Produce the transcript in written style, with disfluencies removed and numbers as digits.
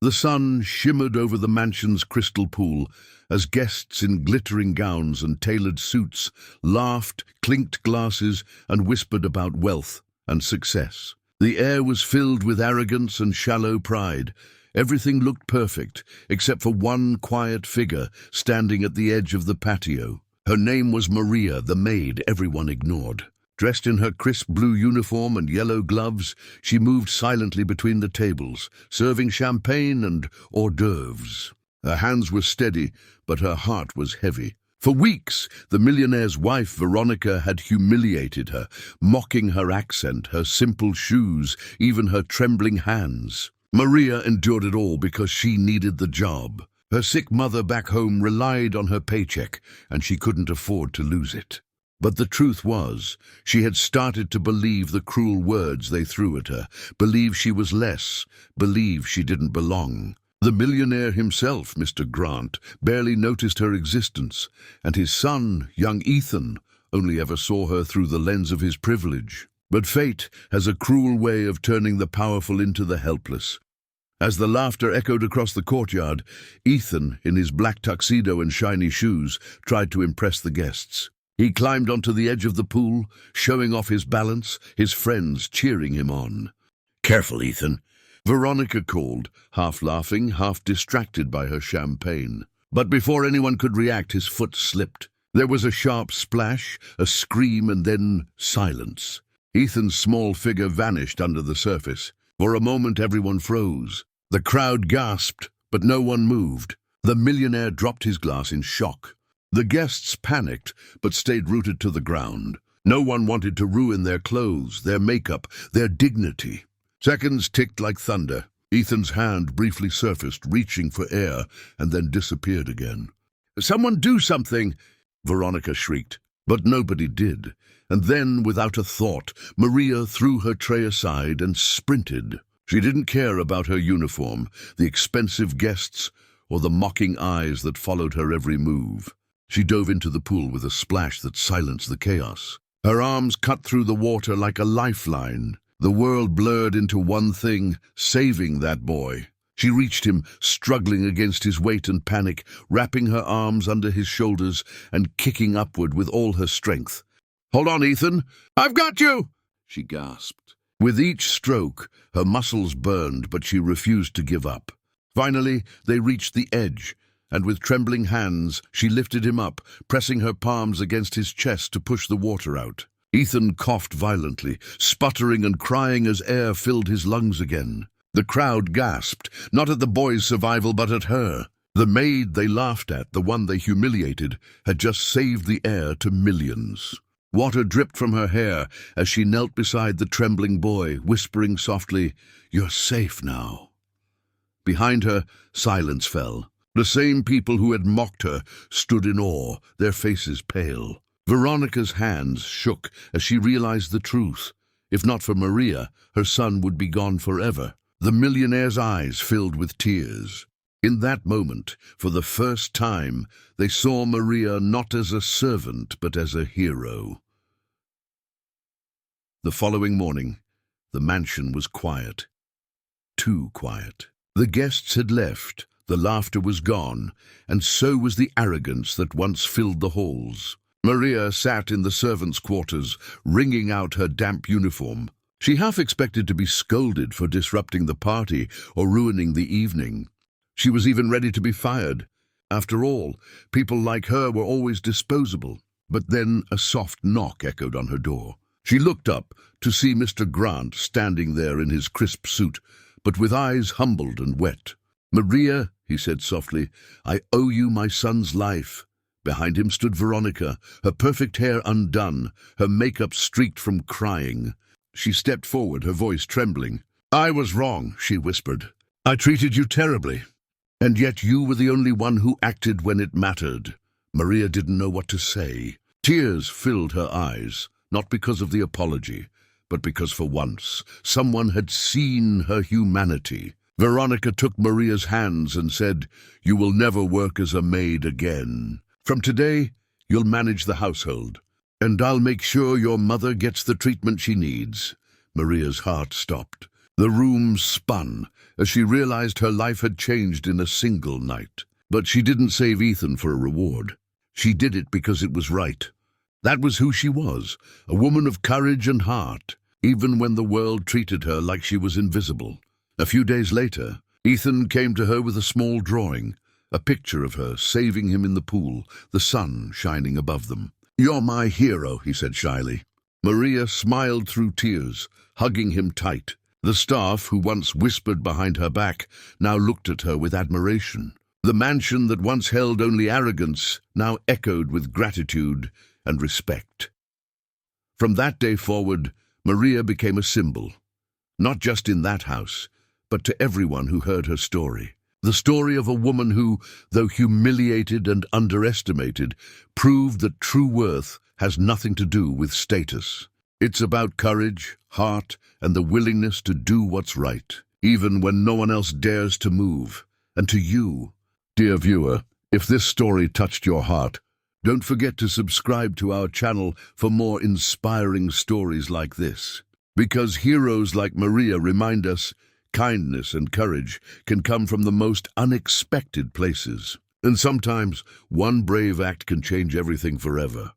The sun shimmered over the mansion's crystal pool as guests in glittering gowns and tailored suits laughed, clinked glasses, and whispered about wealth and success. The air was filled with arrogance and shallow pride. Everything looked perfect, except for one quiet figure standing at the edge of the patio. Her name was Maria, the maid everyone ignored. Dressed in her crisp blue uniform and yellow gloves, she moved silently between the tables, serving champagne and hors d'oeuvres. Her hands were steady, but her heart was heavy. For weeks, the millionaire's wife, Veronica, had humiliated her, mocking her accent, her simple shoes, even her trembling hands. Maria endured it all because she needed the job. Her sick mother back home relied on her paycheck, and she couldn't afford to lose it. But the truth was, she had started to believe the cruel words they threw at her, believe she was less, believe she didn't belong. The millionaire himself, Mr. Grant, barely noticed her existence, and his son, young Ethan, only ever saw her through the lens of his privilege. But fate has a cruel way of turning the powerful into the helpless. As the laughter echoed across the courtyard, Ethan, in his black tuxedo and shiny shoes, tried to impress the guests. He climbed onto the edge of the pool, showing off his balance, his friends cheering him on. "Careful, Ethan," Veronica called, half laughing, half distracted by her champagne. But before anyone could react, his foot slipped. There was a sharp splash, a scream, and then silence. Ethan's small figure vanished under the surface. For a moment, everyone froze. The crowd gasped, but no one moved. The millionaire dropped his glass in shock. The guests panicked, but stayed rooted to the ground. No one wanted to ruin their clothes, their makeup, their dignity. Seconds ticked like thunder. Ethan's hand briefly surfaced, reaching for air, and then disappeared again. "Someone do something!" Veronica shrieked. But nobody did. And then, without a thought, Maria threw her tray aside and sprinted. She didn't care about her uniform, the expensive guests, or the mocking eyes that followed her every move. She dove into the pool with a splash that silenced the chaos. Her arms cut through the water like a lifeline. The world blurred into one thing, saving that boy. She reached him, struggling against his weight and panic, wrapping her arms under his shoulders and kicking upward with all her strength. "Hold on, Ethan! I've got you!" she gasped. With each stroke, her muscles burned, but she refused to give up. Finally, they reached the edge, and with trembling hands, she lifted him up, pressing her palms against his chest to push the water out. Ethan coughed violently, sputtering and crying as air filled his lungs again. The crowd gasped, not at the boy's survival but at her. The maid they laughed at, the one they humiliated, had just saved the heir to millions. Water dripped from her hair as she knelt beside the trembling boy, whispering softly, "You're safe now." Behind her, silence fell. The same people who had mocked her stood in awe, their faces pale. Veronica's hands shook as she realized the truth. If not for Maria, her son would be gone forever. The millionaire's eyes filled with tears. In that moment, for the first time, they saw Maria not as a servant but as a hero. The following morning, the mansion was quiet. Too quiet. The guests had left, the laughter was gone, and so was the arrogance that once filled the halls. Maria sat in the servants' quarters, wringing out her damp uniform. She half expected to be scolded for disrupting the party or ruining the evening. She was even ready to be fired. After all, people like her were always disposable. But then a soft knock echoed on her door. She looked up to see Mr. Grant standing there in his crisp suit, but with eyes humbled and wet. "Maria," he said softly, "I owe you my son's life." Behind him stood Veronica, her perfect hair undone, her makeup streaked from crying. She stepped forward, her voice trembling. "I was wrong," she whispered. "I treated you terribly. And yet you were the only one who acted when it mattered." Maria didn't know what to say. Tears filled her eyes, not because of the apology, but because for once someone had seen her humanity. Veronica took Maria's hands and said, "You will never work as a maid again. From today, you'll manage the household, and I'll make sure your mother gets the treatment she needs." Maria's heart stopped. The room spun as she realized her life had changed in a single night. But she didn't save Ethan for a reward. She did it because it was right. That was who she was, a woman of courage and heart, even when the world treated her like she was invisible. A few days later, Ethan came to her with a small drawing, a picture of her saving him in the pool, the sun shining above them. "You're my hero," he said shyly. Maria smiled through tears, hugging him tight. The staff, who once whispered behind her back, now looked at her with admiration. The mansion that once held only arrogance now echoed with gratitude and respect. From that day forward, Maria became a symbol, not just in that house, but to everyone who heard her story. The story of a woman who, though humiliated and underestimated, proved that true worth has nothing to do with status. It's about courage, heart, and the willingness to do what's right, even when no one else dares to move. And to you, dear viewer, if this story touched your heart, don't forget to subscribe to our channel for more inspiring stories like this. Because heroes like Maria remind us kindness and courage can come from the most unexpected places. And sometimes one brave act can change everything forever.